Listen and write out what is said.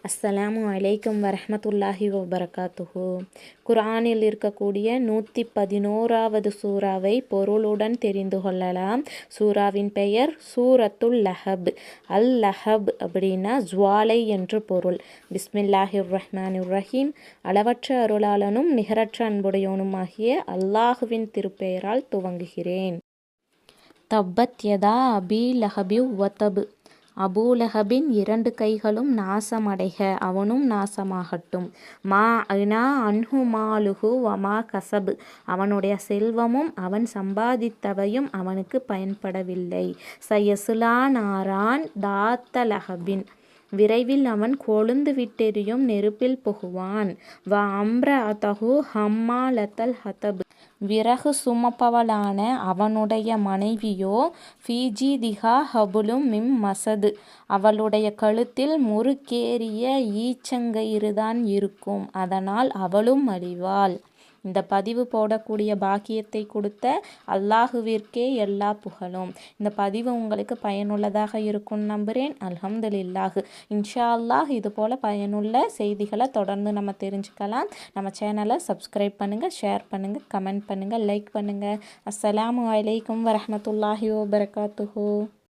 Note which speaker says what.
Speaker 1: அஸ்ஸலாமு அலைக்கும் வரஹ்மத்துல்லாஹி வபரகாத்துஹு. குர்ஆனில் இருக்கக்கூடிய 111வது சூறாவை பொருளுடன் தெரிந்து கொள்ளலாம். சூறாவின் பெயர் சூரத்துல் லஹப். அல் லஹப் அப்படின்னா ஜுவாலை என்று பொருள். பிஸ்மில்லாஹிர் ரஹ்மானிர் ரஹீம். அளவற்ற அருளாளனும் நிகரற்ற அன்புடையோனுமாகிய அல்லாஹுவின் திருப்பெயரால் துவங்குகிறேன். தப்பத் யதா அபி லஹபி வதப். அபூலஹபின் 2 கைகளும் நாசமடைக, அவனும் நாசமாகட்டும். மா அனா அன்ஹு மாலுஹு வமா கசப். அவனுடைய செல்வமும் அவன் சம்பாதித்தவையும் அவனுக்கு பயன்படவில்லை. சயசுலா நாரான் தாத்த லஹபின். விரைவில் அவன் கொழுந்து விட்டெரியும் நெருப்பில் புகுவான். வ அம்ரஅதஹு ஹம்மாலத்தல் ஹதப். விறகு சுமப்பவளான அவனுடைய மனைவியோ ஃபீஜிதிஹா ஹபுலும் மிம் மசத். அவளுடைய கழுத்தில் முறுக்கேறிய ஈச்சங்கயிறுதான் இருக்கும், அதனால் அவளும் அழிவாள். இந்த பதிவு போடக்கூடிய பாக்கியத்தை கொடுத்த அல்லாஹுவிற்கே எல்லா புகழும். இந்த பதிவு உங்களுக்கு பயனுள்ளதாக இருக்கும் நம்புகிறேன். அல்ஹம்துலில்லாஹ். இன்ஷா அல்லாஹ் இது போல் பயனுள்ள செய்திகளை தொடர்ந்து நம்ம தெரிஞ்சுக்கலாம். நம்ம சேனலை சப்ஸ்கிரைப் பண்ணுங்கள், ஷேர் பண்ணுங்கள், கமெண்ட் பண்ணுங்கள், லைக் பண்ணுங்கள். அஸ்ஸலாமு அலைக்கும் வரஹ்மத்துல்லாஹி வபரகாத்துஹு.